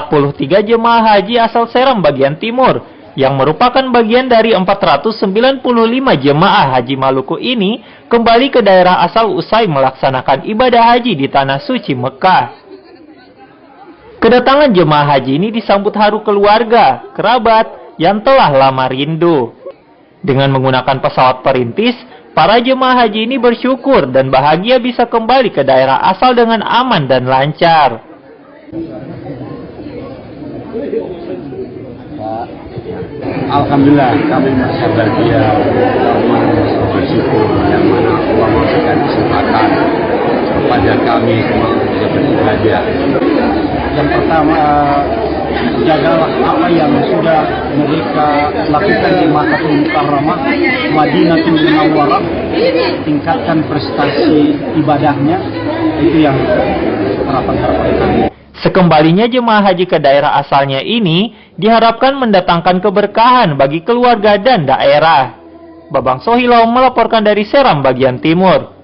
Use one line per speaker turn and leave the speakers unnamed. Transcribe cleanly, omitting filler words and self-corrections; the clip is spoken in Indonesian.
43 jemaah haji asal Seram bagian timur, yang merupakan bagian dari 495 jemaah haji Maluku ini kembali ke daerah asal usai melaksanakan ibadah haji di Tanah Suci Mekah. Kedatangan jemaah haji ini disambut haru keluarga, kerabat yang telah lama rindu. Dengan menggunakan pesawat perintis, para jemaah haji ini bersyukur dan bahagia bisa kembali ke daerah asal dengan aman dan lancar.
Alhamdulillah, kami merasa bahagia, kami bersyukur yang mana Allah memberikan kesempatan kepada kami untuk bisa beribadah. Yang pertama, jagalah apa yang sudah mereka lakukan di Makkahul Mukarramah, Madinatul Munawwarah, tingkatkan prestasi ibadahnya, itu yang harapan-harapan kami.
Sekembalinya jemaah haji ke daerah asalnya ini diharapkan mendatangkan keberkahan bagi keluarga dan daerah. Babang Sohilo melaporkan dari Seram bagian timur.